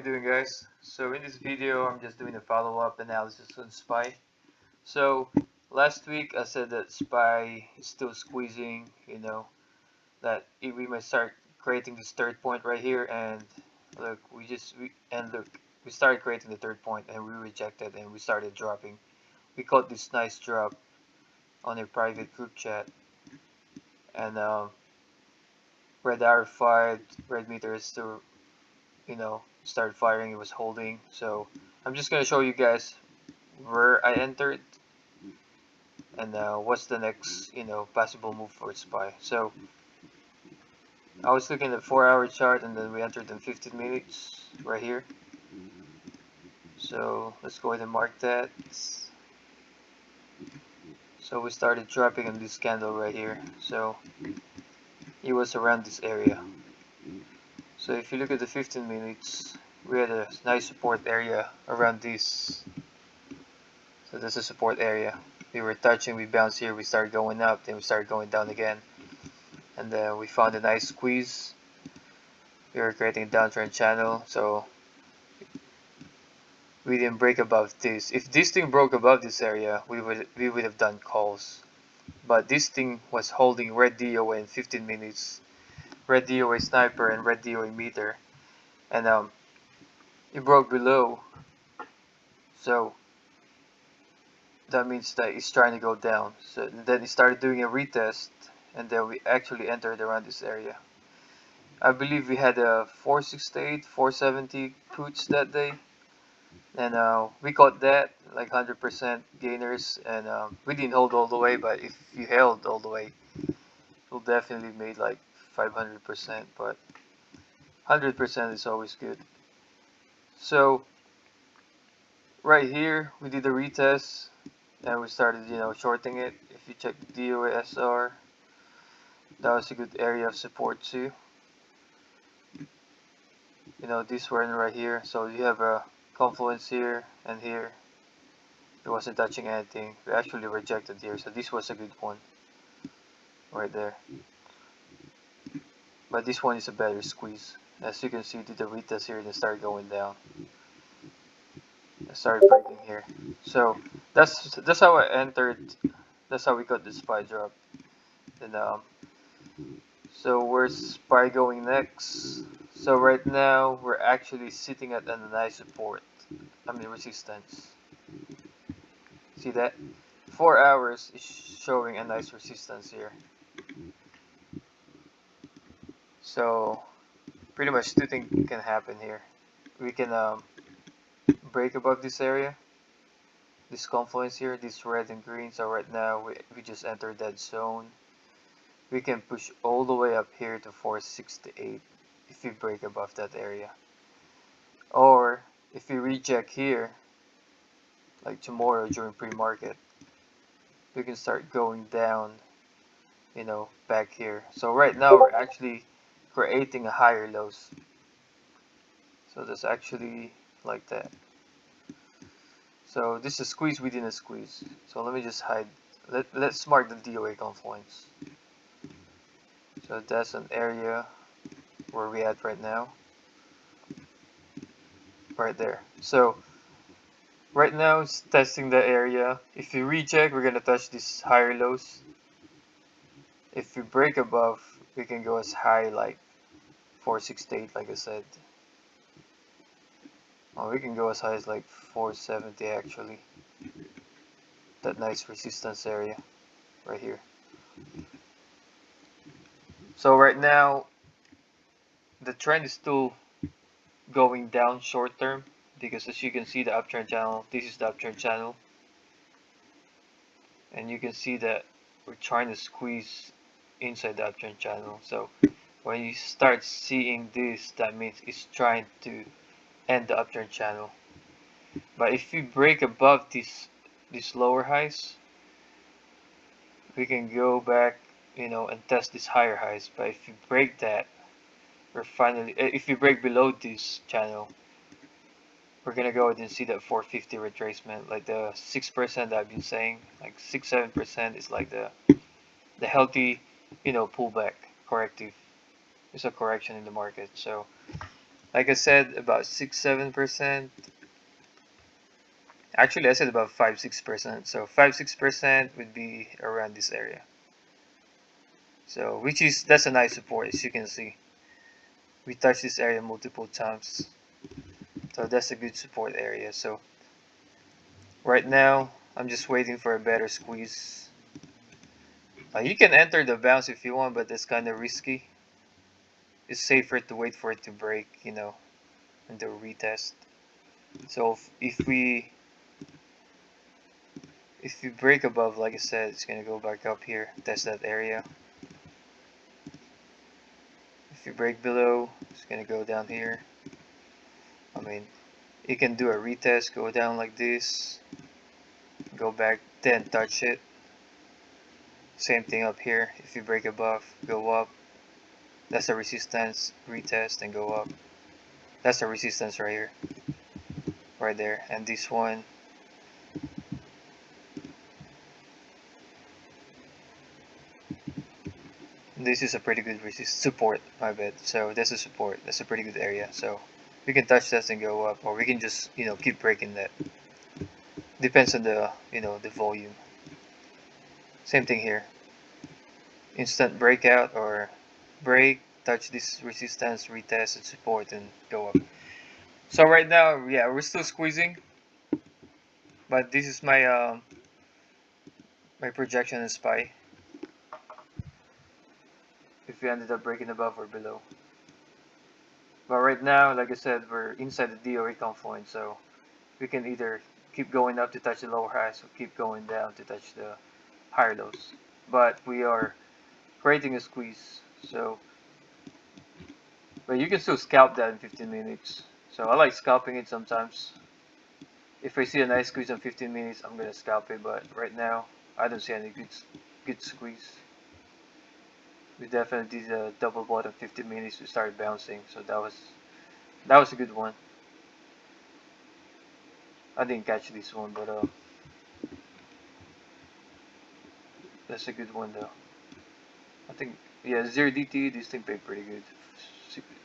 doing, guys? So in this video I'm just doing a follow-up analysis on SPY. So last week I said that SPY is still squeezing, that we might start creating this third point right here, and look, we started creating the third point and we rejected and we started dropping. We caught this nice drop on a private group chat, and red arrow fired, red meter is still started firing. It was holding. So I'm just gonna show you guys where I entered and what's the next possible move for SPY. So I was looking at the 4-hour chart, and then we entered in 15 minutes right here. So let's go ahead and mark that. So we started dropping on this candle right here. So it was around this area. So if you look at the 15 minutes, we had a nice support area around this. So this is a support area. We were touching, we bounced here, we started going up, then we started going down again. And then we found a nice squeeze. We were creating a downtrend channel, so we didn't break above this. If this thing broke above this area, we would have done calls. But this thing was holding red DOA in 15 minutes, red DOA sniper and red DOA meter, and it broke below. So that means that it's trying to go down. So then it started doing a retest, and then we actually entered around this area. I believe we had a 468, 470 puts that day, and we caught that like 100% gainers, and we didn't hold all the way, but if you held all the way, you'll definitely made like 500%, but 100% is always good. So right here we did a retest and we started shorting it. If you check the DOA SR, that was a good area of support too. This one right here, so you have a confluence here and here. It wasn't touching anything. We actually rejected here, so this was a good one right there. But this one is a better squeeze. As you can see, did the retest here and then started going down. I started breaking here. So that's how I entered. That's how we got the SPY drop. And so where's SPY going next? So right now we're actually sitting at a nice support. Resistance. See that? 4 hours is showing a nice resistance here. So pretty much two things can happen here. We can break above this area, this confluence here, this red and green. So right now we just entered that zone. We can push all the way up here to 468 if we break above that area. Or if we reject here, like tomorrow during pre-market, we can start going down, back here. So right now we're actually creating a higher lows. So that's actually like that. So this is a squeeze within a squeeze. So let me just hide. Let's mark the DOA confluence. So that's an area where we at right now. Right there. So right now it's testing the area. If we reject, we're gonna touch these higher lows. If we break above, we can go as high like 468, like I said. Oh, we can go as high as like 470 actually. That nice resistance area right here. So right now the trend is still going down short term, because as you can see the uptrend channel, this is the uptrend channel, and you can see that we're trying to squeeze inside the uptrend channel. So when you start seeing this, that means it's trying to end the uptrend channel. But if we break above these lower highs, we can go back and test these higher highs. But if we break that, if we break below this channel, we're gonna go ahead and see that 450 retracement, like the 6% that I've been saying, like 6-7% is like the healthy pullback corrective. It's a correction in the market. So Like I said, about 6-7%. Actually, I said about 5-6%. So 5-6% would be around this area. So that's a nice support, as you can see. We touched this area multiple times. So that's a good support area. So right now, I'm just waiting for a better squeeze. You can enter the bounce if you want, but that's kind of risky. It's safer to wait for it to break, and do a retest. So if we break above, like I said, it's gonna go back up here, test that area. If you break below, it's gonna go down here. I mean, you can do a retest, go down like this, go back, then touch it. Same thing up here. If you break above, go up. That's a resistance, retest, and go up. That's a resistance right here, right there. And this one, this is a pretty good support, my bad. So that's a support. That's a pretty good area. So we can touch that and go up, or we can just keep breaking that. Depends on the volume. Same thing here. Instant breakout or break, touch this resistance, retest and support, and go up. So right now, yeah, we're still squeezing, but this is my projection in SPY. If we ended up breaking above or below. But right now, like I said, we're inside the DOA confluence, so we can either keep going up to touch the lower highs or keep going down to touch the higher lows. But we are creating a squeeze, so but you can still scalp that in 15 minutes. So I like scalping it sometimes. If I see a nice squeeze on 15 minutes, I'm gonna scalp it. But right now, I don't see any good squeeze. We definitely did a double bottom 15 minutes. We started bouncing, so that was a good one. I didn't catch this one, but that's a good one though. I think yeah, 0 DT. This thing paid pretty good.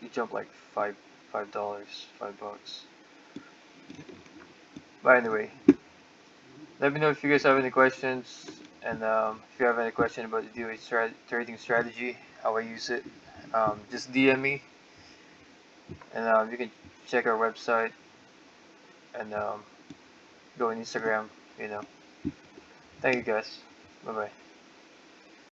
It jumped like $5, $5. But anyway, let me know if you guys have any questions, and if you have any question about the DOA trading strategy, how I use it, just DM me, and you can check our website and go on Instagram. Thank you guys. Bye bye.